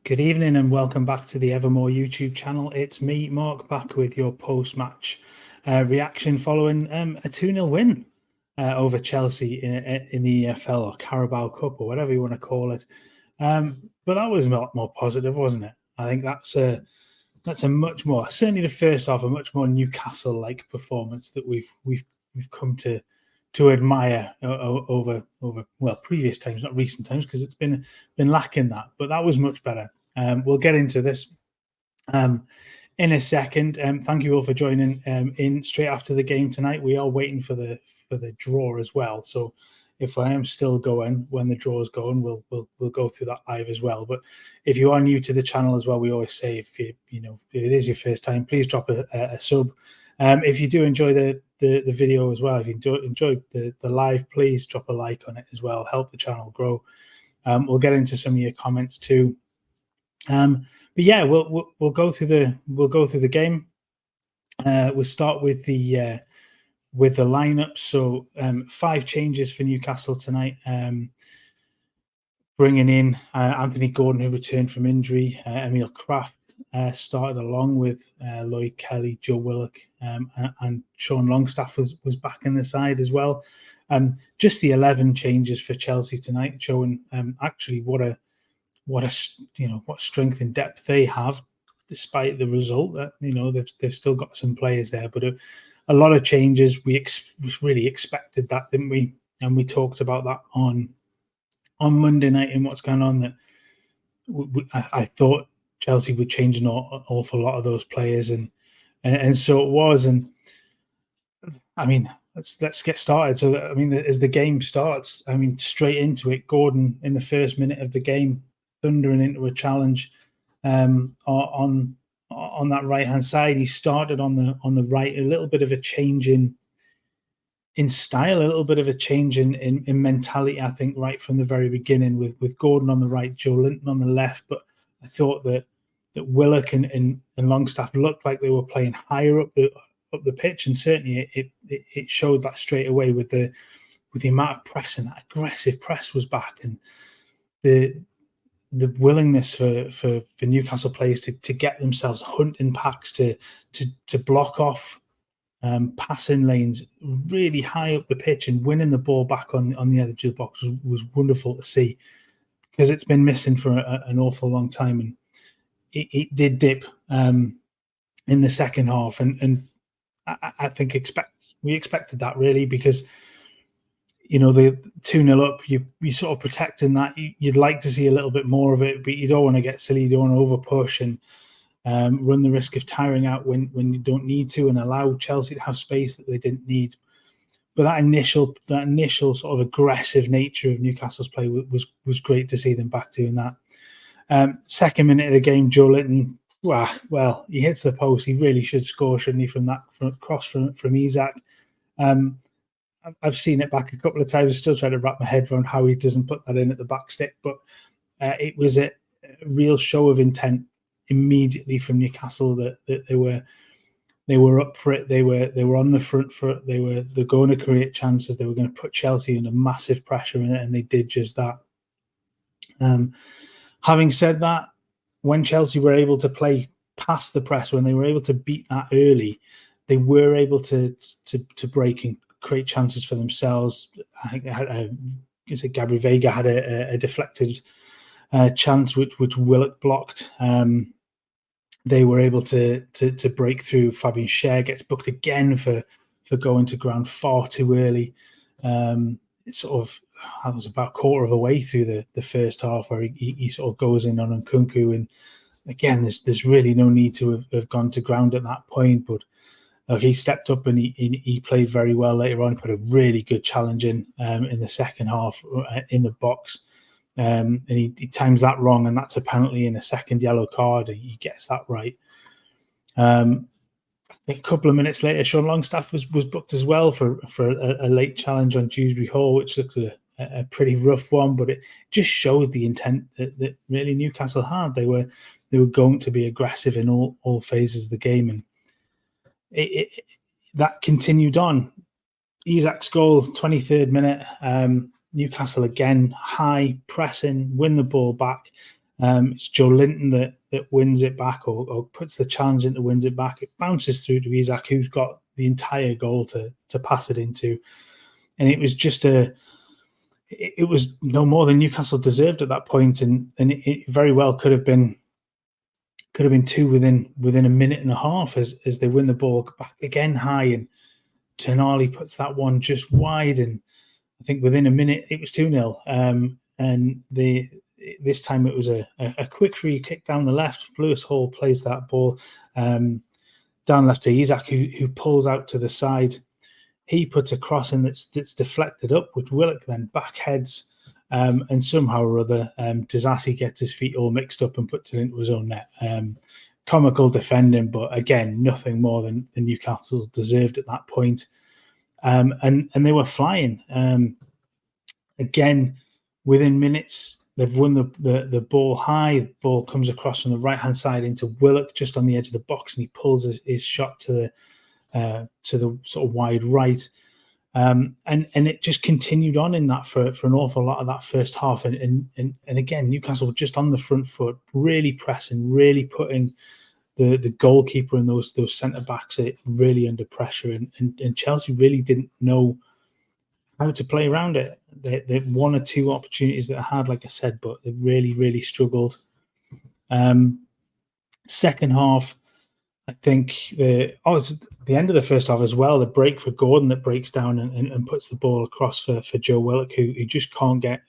Good evening and welcome back to the Evermore YouTube channel. It's me, Mark, back with your post-match reaction following a 2-0 win over Chelsea in the EFL or Carabao Cup or whatever you want to call it. But that was a lot more positive, wasn't it? I think that's a much more, certainly the first half, a much more Newcastle-like performance that we've come to admire over previous times, not recent times, because it's been lacking that. But that was much better. We'll get into this in a second. Thank you all for joining in straight after the game tonight. We are waiting for the draw as well. So if I am still going when the draw is going, we'll go through that live as well. But if you are new to the channel as well, we always say if it is your first time, please drop a sub. If you do enjoy the video as well, if you enjoy the live, please drop a like on it as well. Help the channel grow. We'll get into some of your comments too. But yeah, we'll go through the game. We'll start with the lineup. So 5 changes for Newcastle tonight. Bringing in Anthony Gordon, who returned from injury. Emil Kraft started along with Lloyd Kelly, Joe Willock, and Sean Longstaff was back in the side as well. Just the 11 changes for Chelsea tonight, showing actually what strength and depth they have, despite the result. That they've still got some players there, but a lot of changes. We really expected that, didn't we? And we talked about that on Monday night and what's going on. That I thought Chelsea would change an awful lot of those players, and so it was. And I mean, let's get started. So I mean, as the game starts, I mean, straight into it. Gordon in the first minute of the game, thundering into a challenge on that right hand side. He started on the right. A little bit of a change in style, a little bit of a change in mentality, I think, right from the very beginning, with Gordon on the right, Joe Linton on the left. But I thought that Willock and Longstaff looked like they were playing higher up the pitch, and certainly it showed that straight away with the amount of press, and that aggressive press was back, and the willingness for Newcastle players to get themselves hunting packs to block off passing lanes really high up the pitch and winning the ball back on the edge of the box was wonderful to see, because it's been missing for an awful long time, and it did dip in the second half, and I think we expected that, really, because the 2-0 up, you sort of protecting that. You'd like to see a little bit more of it, but you don't want to get silly, you don't want to over push and run the risk of tiring out when you don't need to, and allow Chelsea to have space that they didn't need. But that initial sort of aggressive nature of Newcastle's play was great to see them back doing that. Second minute of the game, Joe Linton, well, he hits the post. He really should score, shouldn't he, from that cross from Isak. I've seen it back a couple of times, still trying to wrap my head around how he doesn't put that in at the back stick. But it was a real show of intent immediately from Newcastle that they were up for it. They were on the front foot. They're going to create chances. They were going to put Chelsea under massive pressure in it, and they did just that. Having said that, when Chelsea were able to play past the press, when they were able to beat that early, they were able to break and create chances for themselves. I think Gabby Vega had a deflected chance which Willock blocked. They were able to break through. Fabian Schär gets booked again for going to ground far too early. I was about a quarter of a way through the first half where he sort of goes in on Nkunku, and again there's really no need to have gone to ground at that point. But he stepped up and he played very well later on. Put a really good challenge in the second half in the box. And he times that wrong, and that's a penalty and a second yellow card. And he gets that right. A couple of minutes later, Sean Longstaff was booked as well for a late challenge on Dewsbury Hall, which looks a pretty rough one, but it just showed the intent that really Newcastle had. They were going to be aggressive in all phases of the game, and that continued on. Isak's goal, 23rd minute. Newcastle again, high pressing, win the ball back. It's Joe Linton that wins it back or puts the challenge into, wins it back. It bounces through to Isak, who's got the entire goal to pass it into. And it was just it was no more than Newcastle deserved at that point, and it very well could have been two within a minute and a half as they win the ball back again high, and Tonali puts that one just wide, and I think within a minute it was 2-0. And this time it was a quick free kick down the left. Lewis Hall plays that ball down left to Isak, who pulls out to the side. He puts a cross in that's deflected up, which Willock then backheads, and somehow or other Disasi gets his feet all mixed up and puts it into his own net. Comical defending, but again, nothing more than Newcastle deserved at that point. And they were flying. Again, within minutes, they've won the ball high. The ball comes across from the right-hand side into Willock, just on the edge of the box, and he pulls his shot to the sort of wide right. And it just continued on in that for an awful lot of that first half. And again, Newcastle were just on the front foot, really pressing, really putting the goalkeeper and those centre-backs really under pressure. And Chelsea really didn't know how to play around it. They one or two opportunities that I had, like I said, but they really, really struggled. Second half, I think it's the end of the first half as well. The break for Gordon that breaks down and puts the ball across for Joe Willock, who just can't get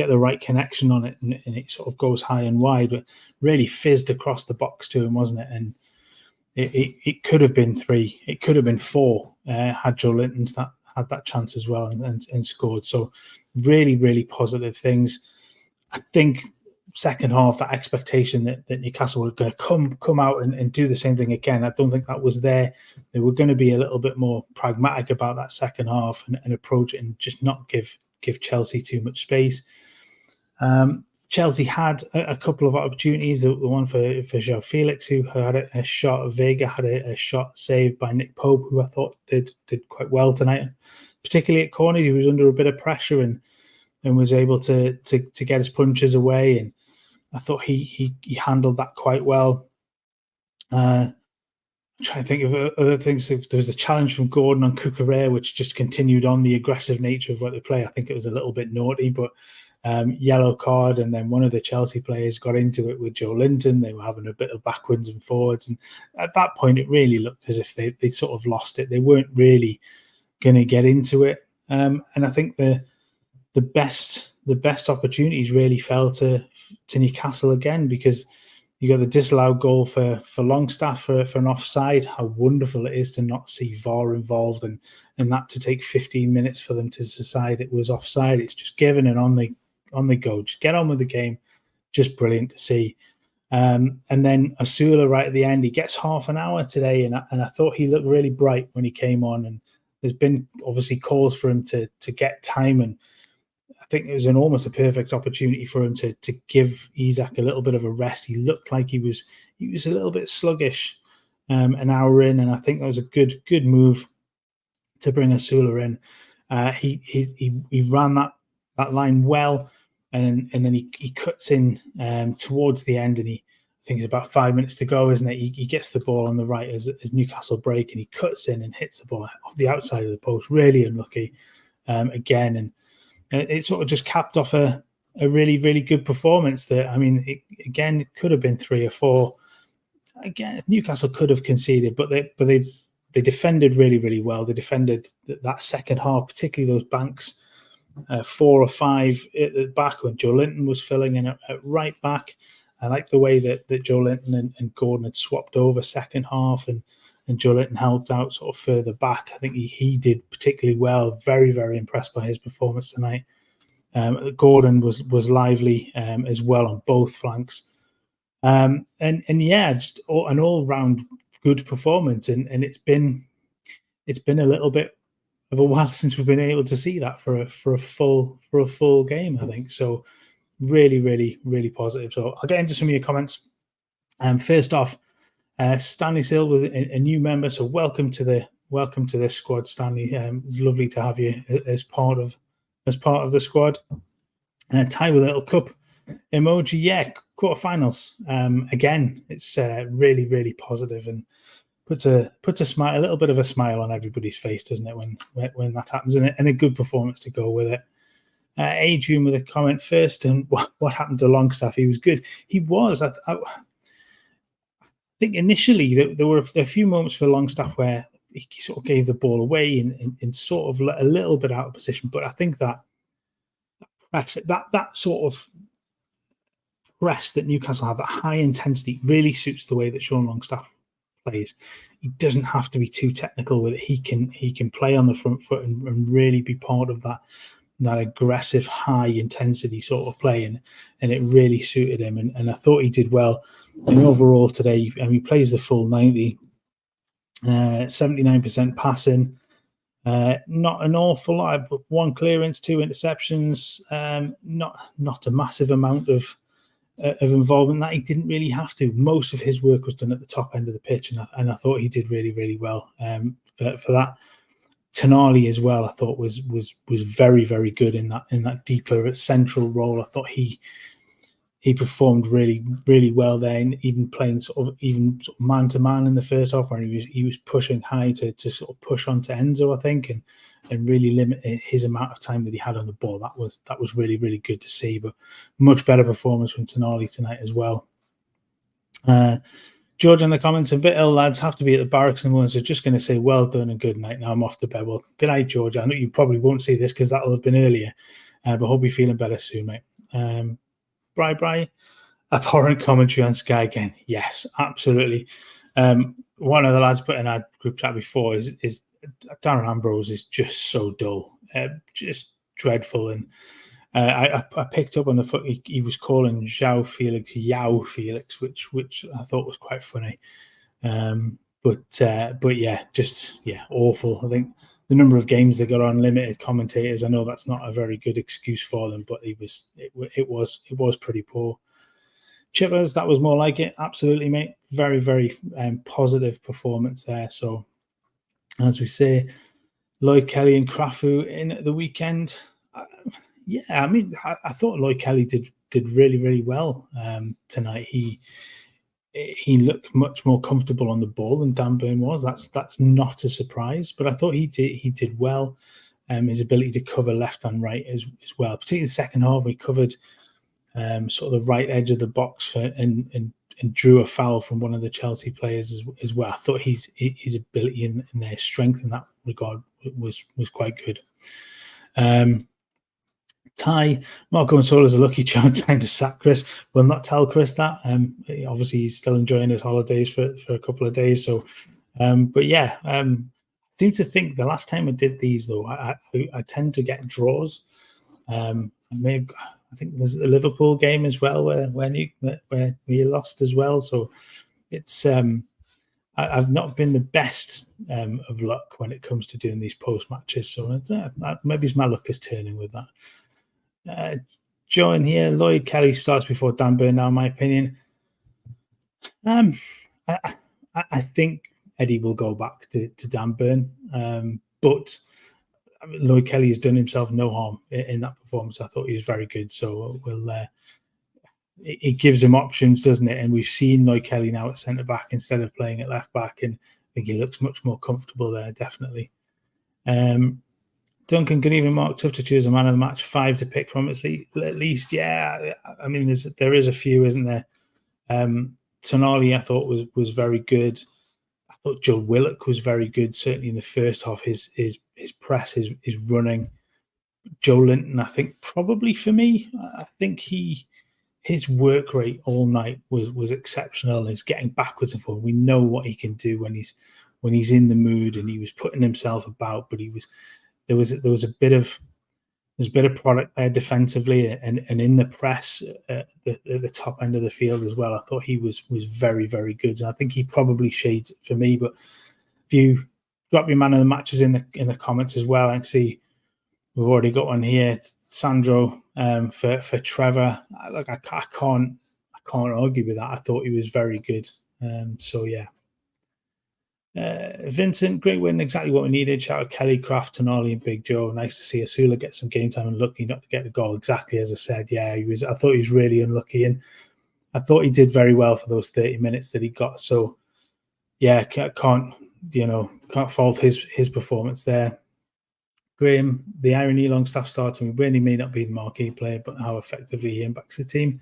the right connection on it, and it sort of goes high and wide, but really fizzed across the box to him, wasn't it? And it could have been 3, it could have been 4 had Joe Linton had that chance as well and scored. So really, really positive things. I think second half, that expectation that Newcastle were going to come out and do the same thing again, I don't think that was there. They were going to be a little bit more pragmatic about that second half and approach it and just not give Chelsea too much space. Chelsea had a couple of opportunities. The one for Joao Felix, who had a shot. Vega had a shot saved by Nick Pope, who I thought did quite well tonight, particularly at corners. He was under a bit of pressure and was able to get his punches away, and I thought he handled that quite well. I'm trying to think of other things. There was a challenge from Gordon on Cucurella, which just continued on the aggressive nature of what they play. I think it was a little bit naughty, but yellow card. And then one of the Chelsea players got into it with Joe Linton. They were having a bit of backwards and forwards, and at that point it really looked as if they sort of lost it. They weren't really going to get into it, and I think the best opportunities really fell to Newcastle again, because you got the disallowed goal for Longstaff for an offside. How wonderful it is to not see VAR involved, and that to take 15 minutes for them to decide it was offside. It's just given and on they go. Just get on with the game. Just brilliant to see. And then Asula right at the end, he gets half an hour today, and I thought he looked really bright when he came on. And there's been obviously calls for him to get time, and I think it was almost a perfect opportunity for him to give Isak a little bit of a rest. He looked like he was a little bit sluggish an hour in, and I think that was a good move to bring Asula in. He ran that line well, and then he cuts in towards the end, and I think it's about 5 minutes to go, isn't it? He gets the ball on the right as Newcastle break, and he cuts in and hits the ball off the outside of the post. Really unlucky again, and it sort of just capped off a really, really good performance. That, I mean, it could have been 3 or 4. Again, Newcastle could have conceded, but they defended really, really well. They defended that second half, particularly those banks, 4 or 5 at the back when Joe Linton was filling in at right back. I like the way that Joe Linton and Gordon had swapped over second half, and Joe Linton helped out sort of further back. I think he did particularly well. Very, very impressed by his performance tonight. Gordon was lively as well on both flanks. And yeah, just an all-round good performance. And it's been a little bit of a while since we've been able to see that for a full game, I think. So really, really, really positive. So I'll get into some of your comments. First off, Stanley Sill was a new member, so welcome to this squad, Stanley. It's lovely to have you as part of the squad. Ty with a little cup emoji. Yeah, quarterfinals. Again, it's really, really positive and puts a smile, a little bit of a smile on everybody's face, doesn't it, when that happens, and a good performance to go with it. Adrian with a comment first, and what happened to Longstaff? He was good. He was. I think initially there were a few moments for Longstaff where he sort of gave the ball away and sort of a little bit out of position. But I think that sort of press that Newcastle have, that high intensity, really suits the way that Sean Longstaff plays. He doesn't have to be too technical with it. He can play on the front foot and really be part of that aggressive, high intensity sort of play, and it really suited him. And I thought he did well. And overall today, he plays the full 90, 79% passing, not an awful lot, but 1 clearance, 2 interceptions, not a massive amount of involvement that he didn't really have to. Most of his work was done at the top end of the pitch, and I thought he did really, really well for that. Tonali as well, I thought was very, very good in that deeper central role. I thought he performed really, really well there, and even playing sort of man to man in the first half, where he was pushing high to sort of push onto Enzo, I think, and really limit his amount of time that he had on the ball. That was really, really good to see. But much better performance from Tonali tonight as well. George in the comments, a bit ill, lads, have to be at the barracks in the morning, so just going to say well done and good night. Now I'm off to bed. Well, good night, George. I know you probably won't see this because that'll have been earlier, but hope you're feeling better soon, mate. Bri, abhorrent commentary on Sky again. Yes, absolutely. One of the lads put in our group chat before is Darren Ambrose is just so dull, just dreadful. And I picked up on the foot he was calling João Felix Yao Felix, which I thought was quite funny. But yeah, awful. I think the number of games they got on limited commentators, I know that's not a very good excuse for them, but it was pretty poor. Chippers, that was more like it. Absolutely, mate. Very, very positive performance there. So, as we say, Lloyd Kelly and Crafu in at the weekend. Yeah, I mean, I thought Lloyd Kelly did really, really well tonight. He looked much more comfortable on the ball than Dan Burn was. That's not a surprise, but I thought he did well. His ability to cover left and right as well, particularly the second half, he covered sort of the right edge of the box and drew a foul from one of the Chelsea players as well. I thought his ability and their strength in that regard was quite good. Ty, Marco Insola's a lucky charm time to sack Chris. Will not tell Chris that. Obviously, he's still enjoying his holidays for a couple of days. So, but yeah, I seem to think the last time I did these, though, I tend to get draws. I think there's the Liverpool game as well where we lost as well. So it's I've not been the best of luck when it comes to doing these post matches. So maybe my luck is turning with that. Join here. Lloyd Kelly starts before Dan Burn now, in my opinion. I think Eddie will go back to Dan Burn, but I mean, Lloyd Kelly has done himself no harm in that performance. I thought he was very good. So it gives him options, doesn't it? And we've seen Lloyd Kelly now at centre back instead of playing at left back, and I think he looks much more comfortable there, definitely. Duncan, good evening, Mark. Tough to choose a man of the match. 5 to pick from at least. Yeah, I mean, there is a few, isn't there? Tonali, I thought was very good. I thought Joe Willock was very good. Certainly in the first half, his press, his running. Joe Linton, I think probably for me, I think his work rate all night was exceptional. He's getting backwards and forwards. We know what he can do when when he's in the mood and he was putting himself about, but there was a bit of product there defensively and in the press at the top end of the field as well. I thought he was very, very good. And I think he probably shades it for me. But if you drop your man of the matches in the comments as well, I can see we've already got one here. Sandro for Trevor. Look, I can't argue with that. I thought he was very good. So yeah. Vincent, great win, exactly what we needed. Shout out Kelly, Kraft, Tonali, and Big Joe. Nice to see Asula get some game time and lucky not to get the goal. Exactly as I said. Yeah, I thought he was really unlucky, and I thought he did very well for those 30 minutes that he got. So yeah, can't fault his performance there. Graham, the irony Longstaff starting when he may not be the marquee player, but how effectively he impacts the team.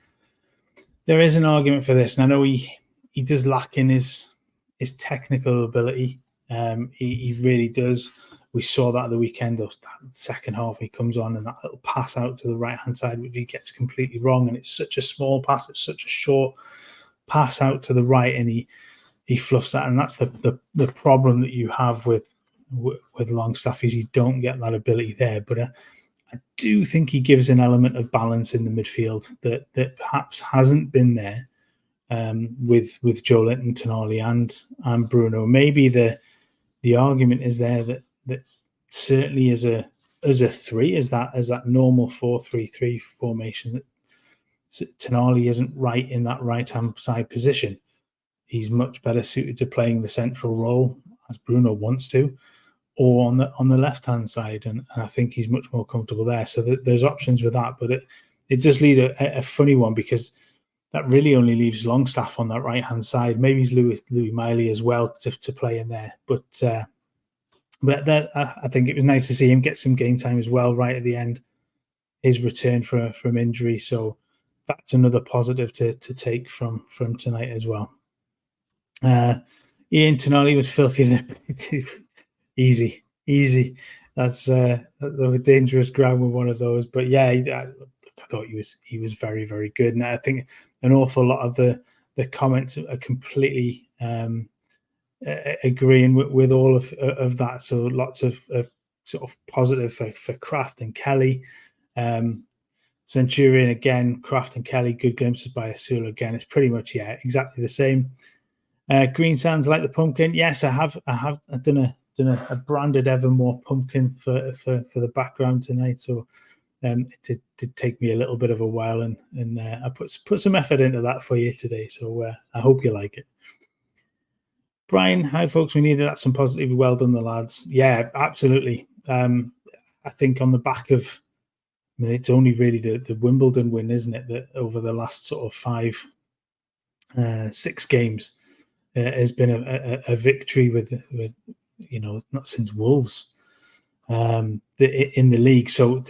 There is an argument for this, and I know he does lack in his technical ability. He really does. We saw that at the weekend. That second half, he comes on and that little pass out to the right-hand side, which he gets completely wrong. And it's such a small pass. It's such a short pass out to the right, and he fluffs that. And that's the problem that you have with Longstaff is you don't get that ability there. But I do think he gives an element of balance in the midfield that perhaps hasn't been there. With Joe Linton, Tonali, and Bruno, maybe the argument is there that certainly as a three, as that normal 4-3-3 formation, that Tonali isn't right in that right hand side position. He's much better suited to playing the central role as Bruno wants to, or on the left hand side, and I think he's much more comfortable there. So there's options with that, but it does lead a funny one because that really only leaves Longstaff on that right-hand side. Maybe it's Louis Miley as well to play in there. But I think it was nice to see him get some game time as well right at the end, his return from injury. So that's another positive to take from tonight as well. Ian Tonali was filthy. Easy. That's the dangerous ground with one of those. But yeah, I thought he was very, very good. And I think an awful lot of the comments are completely agreeing with all of that. So lots of sort of positive for Kraft and Kelly. Centurion again, Kraft and Kelly, good glimpses by Asula again. It's pretty much exactly the same. Green sounds like the pumpkin. Yes, I've done a branded Evermore pumpkin for the background tonight. So it did take me a little bit of a while, and I put some effort into that for you today. So I hope you like it. Brian, hi folks, we needed that, some positive. Well done, the lads. Yeah, absolutely. I think on the back of, it's only really the Wimbledon win, isn't it? That over the last sort of 6 games has been a victory with not since Wolves in the league. So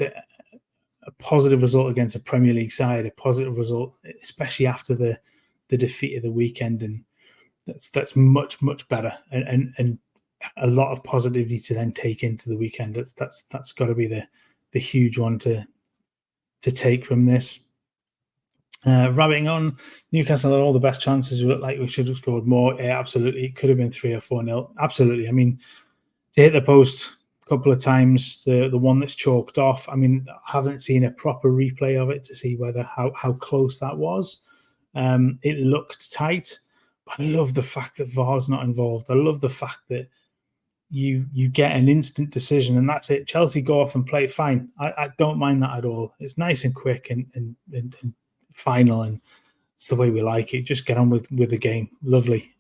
a positive result against a Premier League side, a positive result, especially after the defeat of the weekend, and that's much better, and a lot of positivity to then take into the weekend. That's got to be the huge one to take from this. Rabbiting on, Newcastle had all the best chances. We looked like we should have scored more. Yeah, absolutely, it could have been 3 or 4-0. Absolutely. I mean, to hit the post couple of times, the one that's chalked off. I mean, I haven't seen a proper replay of it to see how close that was. It looked tight, but I love the fact that VAR's not involved. I love the fact that you get an instant decision and that's it. Chelsea go off and play it fine. I don't mind that at all. It's nice and quick and final, and it's the way we like it. Just get on with the game. Lovely.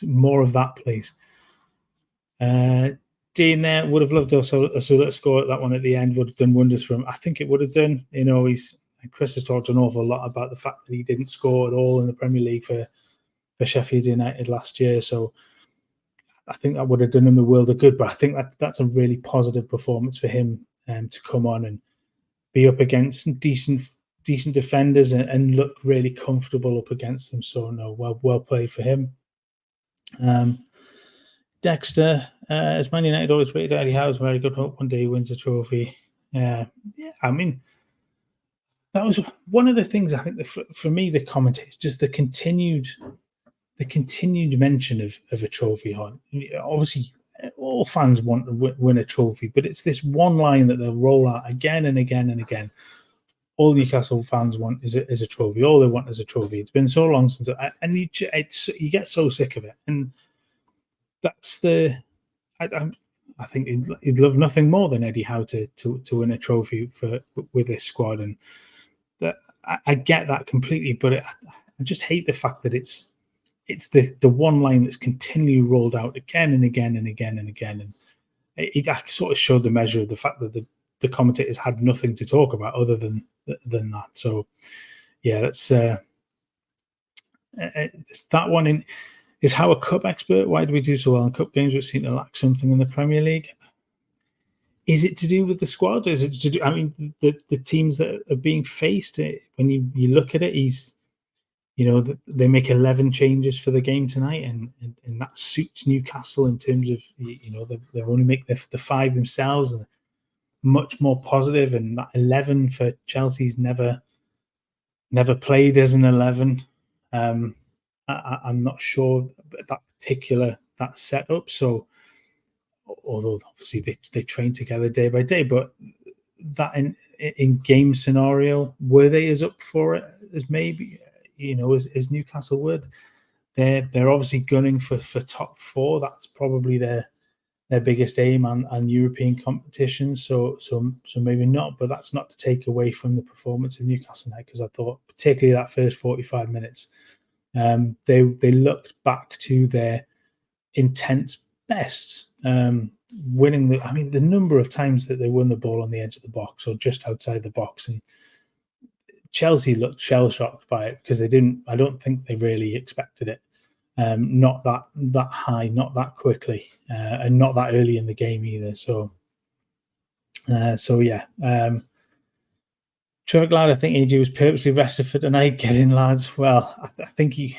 More of that, please. Dean there would have loved Asula to score that one at the end. Would have done wonders for him. I think it would have done. Chris has talked an awful lot about the fact that he didn't score at all in the Premier League for Sheffield United last year. So I think that would have done him the world of good. But I think that's a really positive performance for him to come on and be up against decent defenders and look really comfortable up against them. So no, well played for him. Dexter, as Man United always rated Eddie Howe's very good. Hope one day he wins a trophy. I mean, that was one of the things I think that for me, the commentators, just the continued the continued mention of a trophy hunt. Obviously, all fans want to win a trophy, but it's this one line that they'll roll out again and again and again. All Newcastle fans want is a trophy. All they want is a trophy. It's been so long since, and you get so sick of it. And that's I think he'd love nothing more than Eddie Howe to win a trophy with this squad, and that I get that completely. But I just hate the fact that it's the one line that's continually rolled out again and again and again and again, and it sort of showed the measure of the fact that the commentators had nothing to talk about other than that. So yeah, that's that one. Is Howe a cup expert? Why do we do so well in cup games which seem to lack something in the Premier League? Is it to do with the squad? Is it to do? I mean, the teams that are being faced. When you look at it, they make 11 changes for the game tonight, and that suits Newcastle in terms of they only make the 5 themselves, and much more positive. And that 11 for Chelsea's never played as an 11. I'm not sure that setup. So, although obviously they train together day by day, but that in game scenario, were they as up for it as maybe as Newcastle would? They're obviously gunning for top 4. That's probably their biggest aim on European competitions. So maybe not, but that's not to take away from the performance of Newcastle tonight, because I thought particularly that first 45 minutes. They looked back to their intense best, winning the number of times that they won the ball on the edge of the box or just outside the box, and Chelsea looked shell-shocked by it because I don't think they really expected it. Not that high, not that quickly, and not that early in the game either. So yeah. Trevor Glad, I think AJ was purposely rested for tonight. Get in, lads. Well, I think his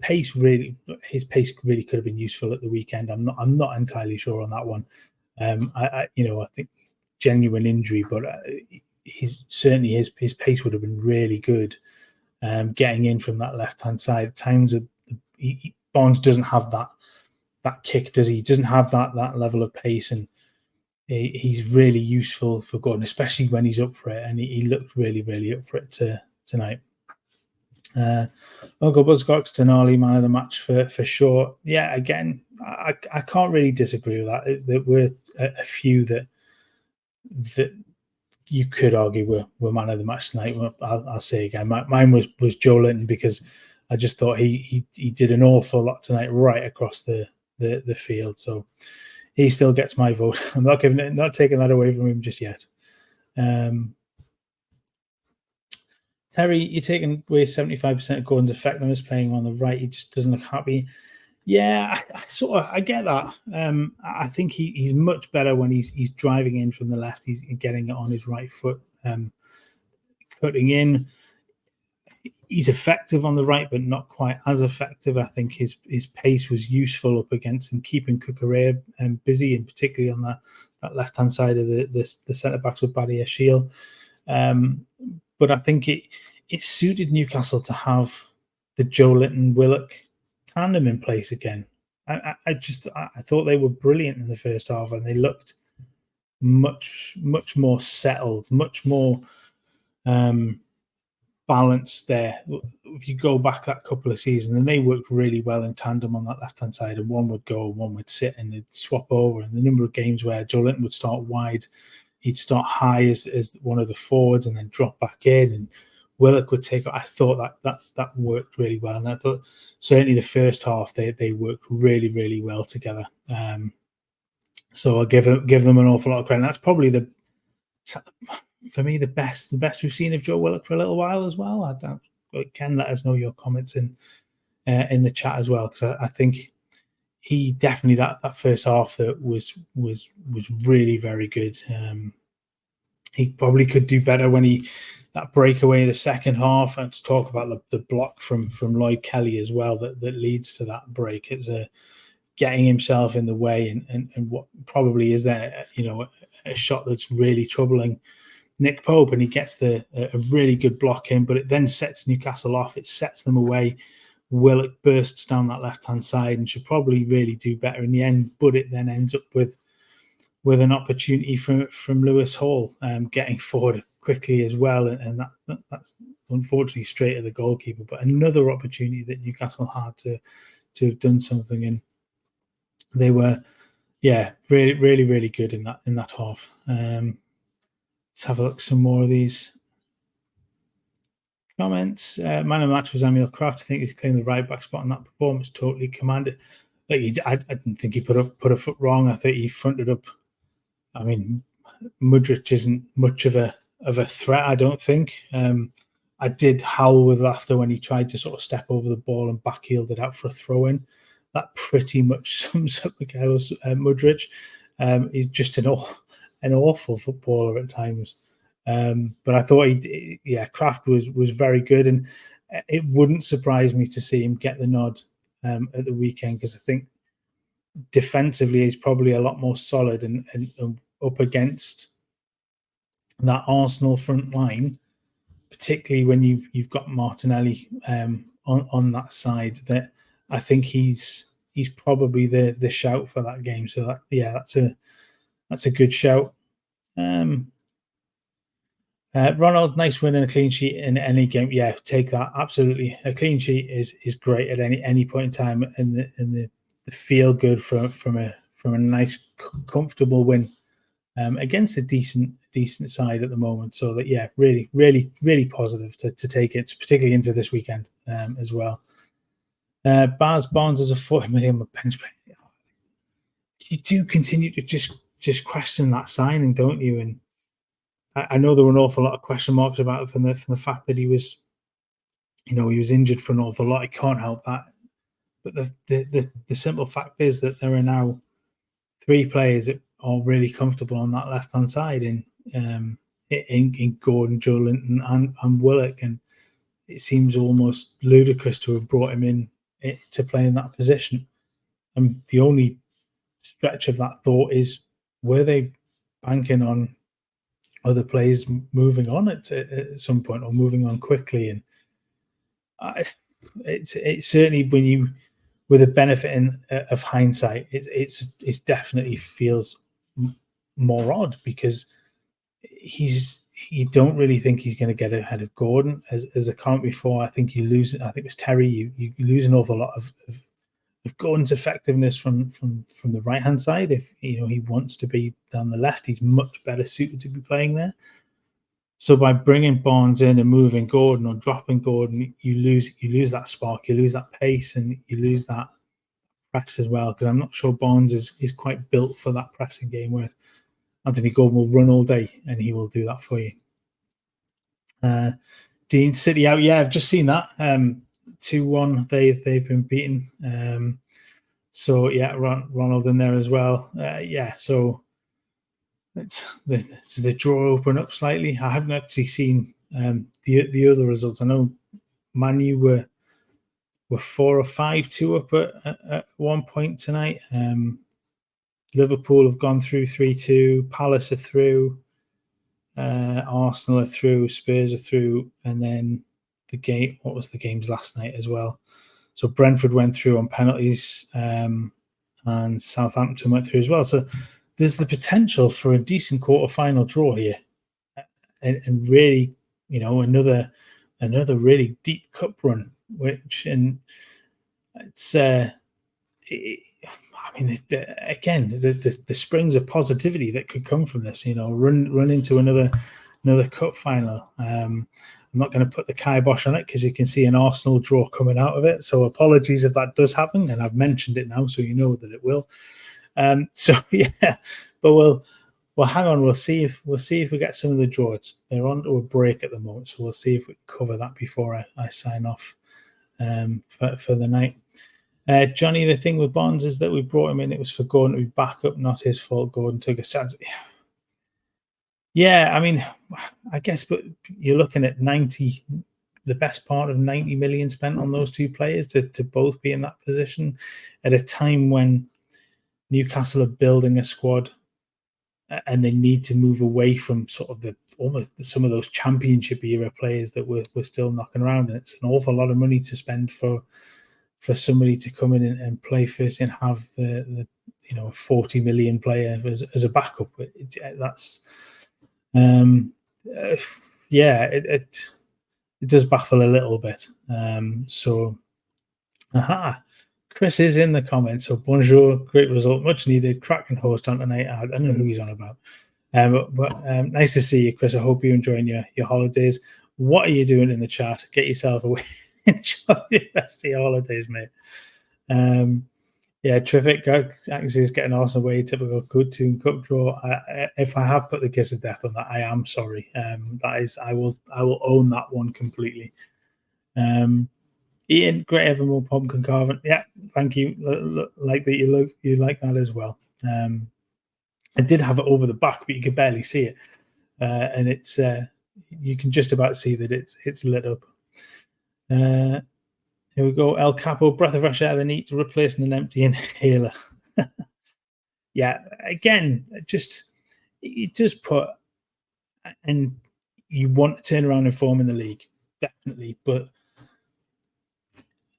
pace really could have been useful at the weekend. I'm not entirely sure on that one. I think genuine injury, but his pace would have been really good. Getting in from that left hand side at times, Barnes doesn't have that kick, does he? He doesn't have that level of pace, and he's really useful for Gordon, especially when he's up for it, and he looked really, really up for it tonight. Uncle Buzzcocks, Tonali, man of the match for sure. Yeah, again, I can't really disagree with that. There were a few that you could argue were man of the match tonight. I'll say again, mine was Joe Linton, because I just thought he did an awful lot tonight right across the field. So he still gets my vote. I'm not taking that away from him just yet. Terry, you're taking away 75% of Gordon's effectiveness playing on the right. He just doesn't look happy. Yeah, I get that. I think he's much better when he's driving in from the left. He's getting it on his right foot, cutting in. He's effective on the right, but not quite as effective. I think his pace was useful up against and keeping Cucurella busy, and particularly on that left hand side of the centre backs with Barry Ashiel. But I think it suited Newcastle to have the Joe Linton Willock tandem in place again. I thought they were brilliant in the first half, and they looked much more settled, much more balanced there. If you go back that couple of seasons, and they worked really well in tandem on that left hand side, and one would go and one would sit, and they'd swap over. And the number of games where Joe Linton would start wide, he'd start high as one of the forwards and then drop back in, and Willock would take. I thought that worked really well, and I thought certainly the first half they worked really, really well together. So I'll give them an awful lot of credit. That's probably for me the best we've seen of Joe Willock for a little while as well. Ken, let us know your comments in the chat as well, because I think he definitely that first half that was really very good. He probably could do better when that breakaway in the second half, and to talk about the block from Lloyd Kelly as well that leads to that break. It's getting himself in the way, and what probably is there, a shot that's really troubling Nick Pope, and he gets a really good block in, but it then sets Newcastle off. It sets them away Willock bursts down that left-hand side and should probably really do better in the end, but it then ends up with an opportunity from Lewis Hall getting forward quickly as well, and that's unfortunately straight at the goalkeeper. But another opportunity that Newcastle had to have done something, and they were, really good in that half. Let's have a look at some more of these comments. Man of the match was Emil Kraft. I think he's claimed the right back spot in that performance. Totally commanded. Like I didn't think he put a foot wrong. I think he fronted up. I mean, Mudryk isn't much of a threat, I don't think. I did howl with laughter when he tried to sort of step over the ball and backheeled it out for a throw-in. That pretty much sums up Mikhail Mudryk. He's just an awful footballer at times. But I thought Kraft was very good, and it wouldn't surprise me to see him get the nod at the weekend, because I think defensively he's probably a lot more solid, and up against that Arsenal front line, particularly when you've got Martinelli on that side, that I think he's probably the shout for that game. So that's a good shout. Ronald, nice win and a clean sheet in any game. Yeah, take that. Absolutely, a clean sheet is great at any point in time, and the feel good from a nice comfortable win against a decent side at the moment. So that really positive to take it, particularly into this weekend as well. Baz Barnes is a 40 million bench player. You do continue to just question that signing, don't you? And I know there were an awful lot of question marks about it from the fact that he was injured for an awful lot. I can't help that. But the simple fact is that there are now 3 players that are really comfortable on that left-hand side in Gordon, Joe Linton and Willock, and it seems almost ludicrous to have brought him in to play in that position. And the only stretch of that thought is, were they banking on other players moving on at some point, or moving on quickly? And it's certainly, when you, with the benefit of hindsight, it's definitely feels more odd, because you don't really think he's going to get ahead of Gordon. As I comment before, I think you lose. I think it was Terry. You lose an awful lot of Gordon's effectiveness from the right hand side. If he wants to be down the left, he's much better suited to be playing there. So by bringing Barnes in and moving Gordon or dropping Gordon, you lose that spark, you lose that pace, and you lose that press as well. Because I'm not sure Barnes is quite built for that pressing game, where Anthony Gordon will run all day and he will do that for you. Dean City out. Yeah, I've just seen that. 2-1. They've been beaten. So yeah, Ronald in there as well. So it's the draw open up slightly. I haven't actually seen the other results. I know Man U were 4 or 5-2 up at one point tonight. Liverpool have gone through 3-2. Palace are through. Arsenal are through. Spurs are through. And then what was the games last night as well? So Brentford went through on penalties, and Southampton went through as well. So there's the potential for a decent quarter-final draw here, and really, another really deep cup run. The springs of positivity that could come from this, run into another cup final. I'm not going to put the kibosh on it, because you can see an Arsenal draw coming out of it. So apologies if that does happen, and I've mentioned it now, so you know that it will. But we'll hang on. We'll see if we get some of the draws. They're on to a break at the moment, so we'll see if we can cover that before I sign off for the night. Johnny, the thing with Barnes is that we brought him in. It was for Gordon to be back up, not his fault. Gordon took a chance. Yeah, I mean, I guess, but you're looking at the best part of 90 million spent on those 2 players to both be in that position at a time when Newcastle are building a squad, and they need to move away from sort of almost some of those championship era players that we're still knocking around. And it's an awful lot of money to spend for for somebody to come in and play first and have the 40 million player as a backup. That's it does baffle a little bit. Chris is in the comments. So bonjour, great result, much needed, cracking host on tonight. I don't know who he's on about. But nice to see you, Chris. I hope you're enjoying your holidays. What are you doing in the chat? Get yourself away. Enjoy the rest of your holidays, mate. Terrific. Actually, is getting awesome away. Typical good tune cup draw. If I have put the kiss of death on that, I am sorry. That is, I will own that one completely. Ian, great evermore pumpkin carving. Yeah, thank you. Like that you like that as well. I did have it over the back, but you could barely see it, and it's you can just about see that it's lit up. Here we go. El Capo, breath of fresh air. They need to replace an empty inhaler. Yeah, again, it does put, and you want to turn around and form in the league, definitely, but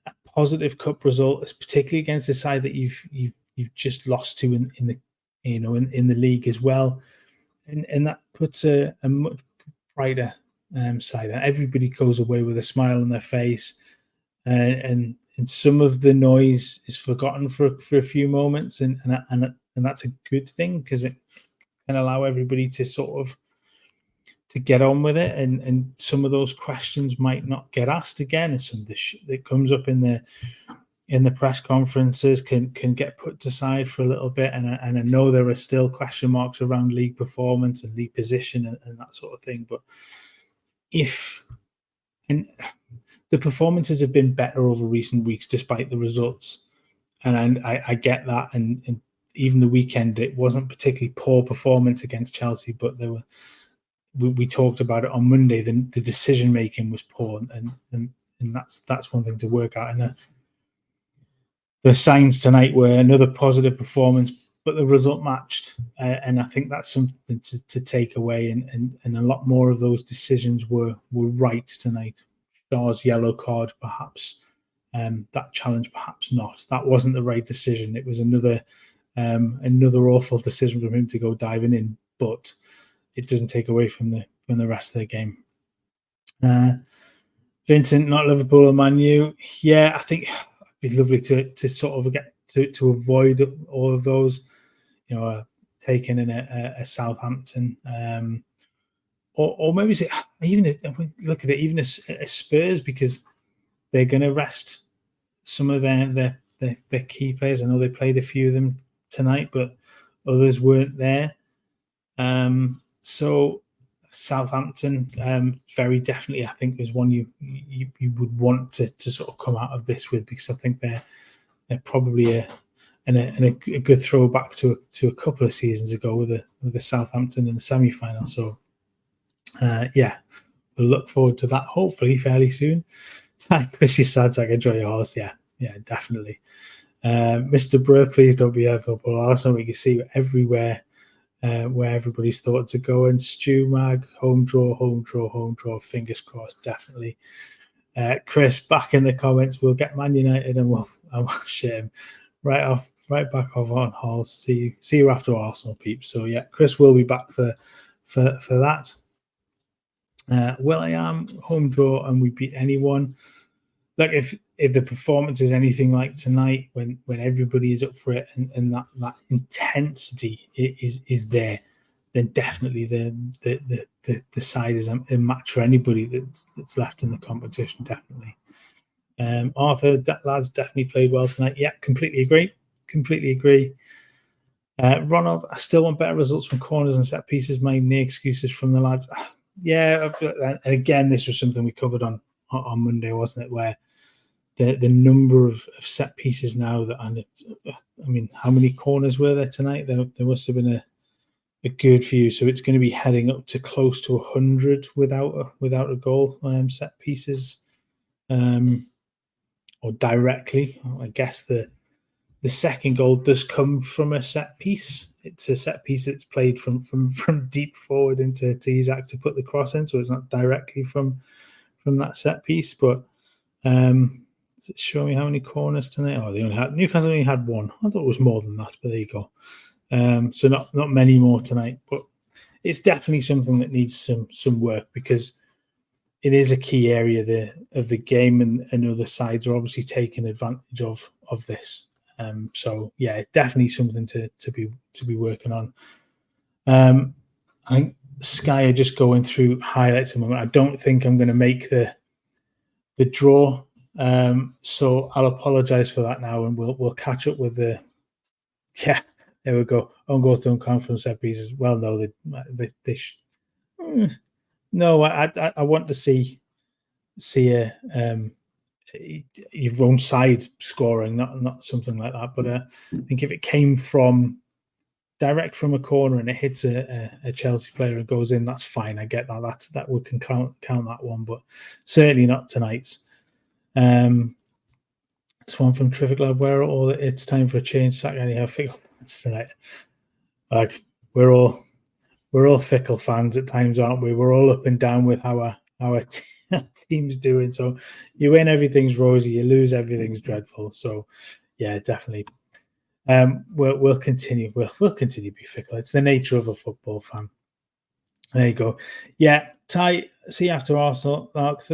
a positive cup result, particularly against the side that you've just lost to in the league as well, and that puts a much brighter side. Everybody goes away with a smile on their face, and some of the noise is forgotten for a few moments, and that's a good thing, because it can allow everybody to sort of to get on with it, and some of those questions might not get asked again, and some of the shit that comes up in the press conferences can get put aside for a little bit, and I know there are still question marks around league performance and league position and that sort of thing, but the performances have been better over recent weeks despite the results, and I get that, and even the weekend it wasn't particularly poor performance against Chelsea, but we talked about it on Monday. The decision making was poor, and that's one thing to work out. And the signs tonight were another positive performance, but the result matched, and I think that's something to take away. And a lot more of those decisions were right tonight. Shaw's yellow card, perhaps. That challenge, perhaps not. That wasn't the right decision. It was another awful decision from him to go diving in, but it doesn't take away from the rest of the game. Vincent, not Liverpool or Man U. Yeah, I think it'd be lovely to sort of get to avoid all of those. Taking in a Southampton, or maybe even look at it, even a Spurs, because they're going to rest some of their key players. I know they played a few of them tonight, but others weren't there. So Southampton, very definitely, I think, is one you would want to sort of come out of this with, because I think they're probably a good throwback to a couple of seasons ago with the Southampton in the semi-final. So we'll look forward to that hopefully fairly soon. Chrissy Sadzak, enjoy your horse. Yeah, definitely. Mr. Burr, please don't be Liverpool Arsenal. We can see everywhere where everybody's thought to go. And Stu Mag, home draw. Fingers crossed, definitely. Chris, back in the comments. We'll get Man United and we'll shit him right back off on Hall. See you after Arsenal, peeps. So yeah, Chris will be back for that. Will.i.am, home draw, and we beat anyone. Look, if the performance is anything like tonight, when everybody is up for it and that intensity is there, then definitely the side is a match for anybody that's left in the competition. Definitely. Arthur, that lads definitely played well tonight. Yeah, completely agree. Ronald, I still want better results from corners and set pieces. Made no excuses from the lads. Yeah, and again, this was something we covered on Monday, wasn't it? Where the number of set pieces now how many corners were there tonight? There must have been a good few. So it's going to be heading up to close to 100 without a goal set pieces, or directly. I guess the second goal does come from a set piece. It's a set piece that's played from deep forward into Isak to put the cross in, so it's not directly from that set piece. But Does it show me how many corners tonight? Oh, Newcastle only had one. I thought it was more than that, but there you go. So not many more tonight, but it's definitely something that needs some work, because it is a key area of the game, and other sides are obviously taking advantage of this. So yeah, definitely something to be working on. I think Sky are just going through highlights at the moment. I don't think I'm going to make the draw, so I'll apologise for that now, and we'll catch up with the. Yeah, there we go. On goal to come from set pieces. Well, no, no. I want to see your own side scoring, not something like that. But I think if it came from direct from a corner and it hits a Chelsea player and goes in, that's fine. I get that. That we can count that one, but certainly not tonight's. This one from Traffic Lab, where all it's time for a change. Sack anyhow, fickle tonight. Like we're all fickle fans at times, aren't we? We're all up and down with how our team's doing. So you win, everything's rosy. You lose, everything's dreadful. So yeah, definitely. We'll continue. We'll continue to be fickle. It's the nature of a football fan. There you go. Yeah, Ty. See you after Arsenal.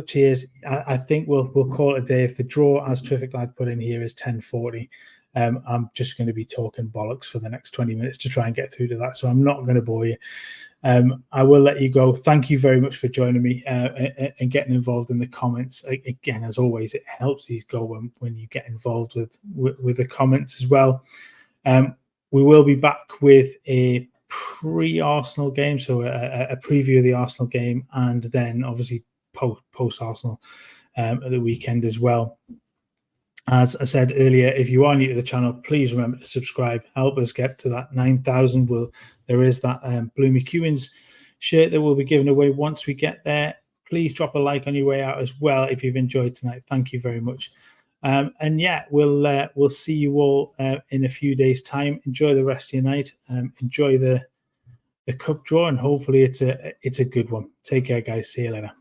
Cheers. I think we'll call it a day. If the draw, as Terrific Lad put in here, is 10:40, I'm just going to be talking bollocks for the next 20 minutes to try and get through to that. So I'm not going to bore you. I will let you go. Thank you very much for joining me and getting involved in the comments. Again, as always, it helps these go when you get involved with the comments as well. We will be back with a pre-Arsenal game, so a preview of the Arsenal game, and then obviously post-Arsenal at the weekend as well. As I said earlier, if you are new to the channel, please remember to subscribe. Help us get to that 9,000. There is that Blue McEwen's shirt that we'll be giving away once we get there. Please drop a like on your way out as well if you've enjoyed tonight. Thank you very much. And yeah, we'll see you all in a few days' time. Enjoy the rest of your night. Enjoy the cup draw, and hopefully it's a good one. Take care, guys. See you later.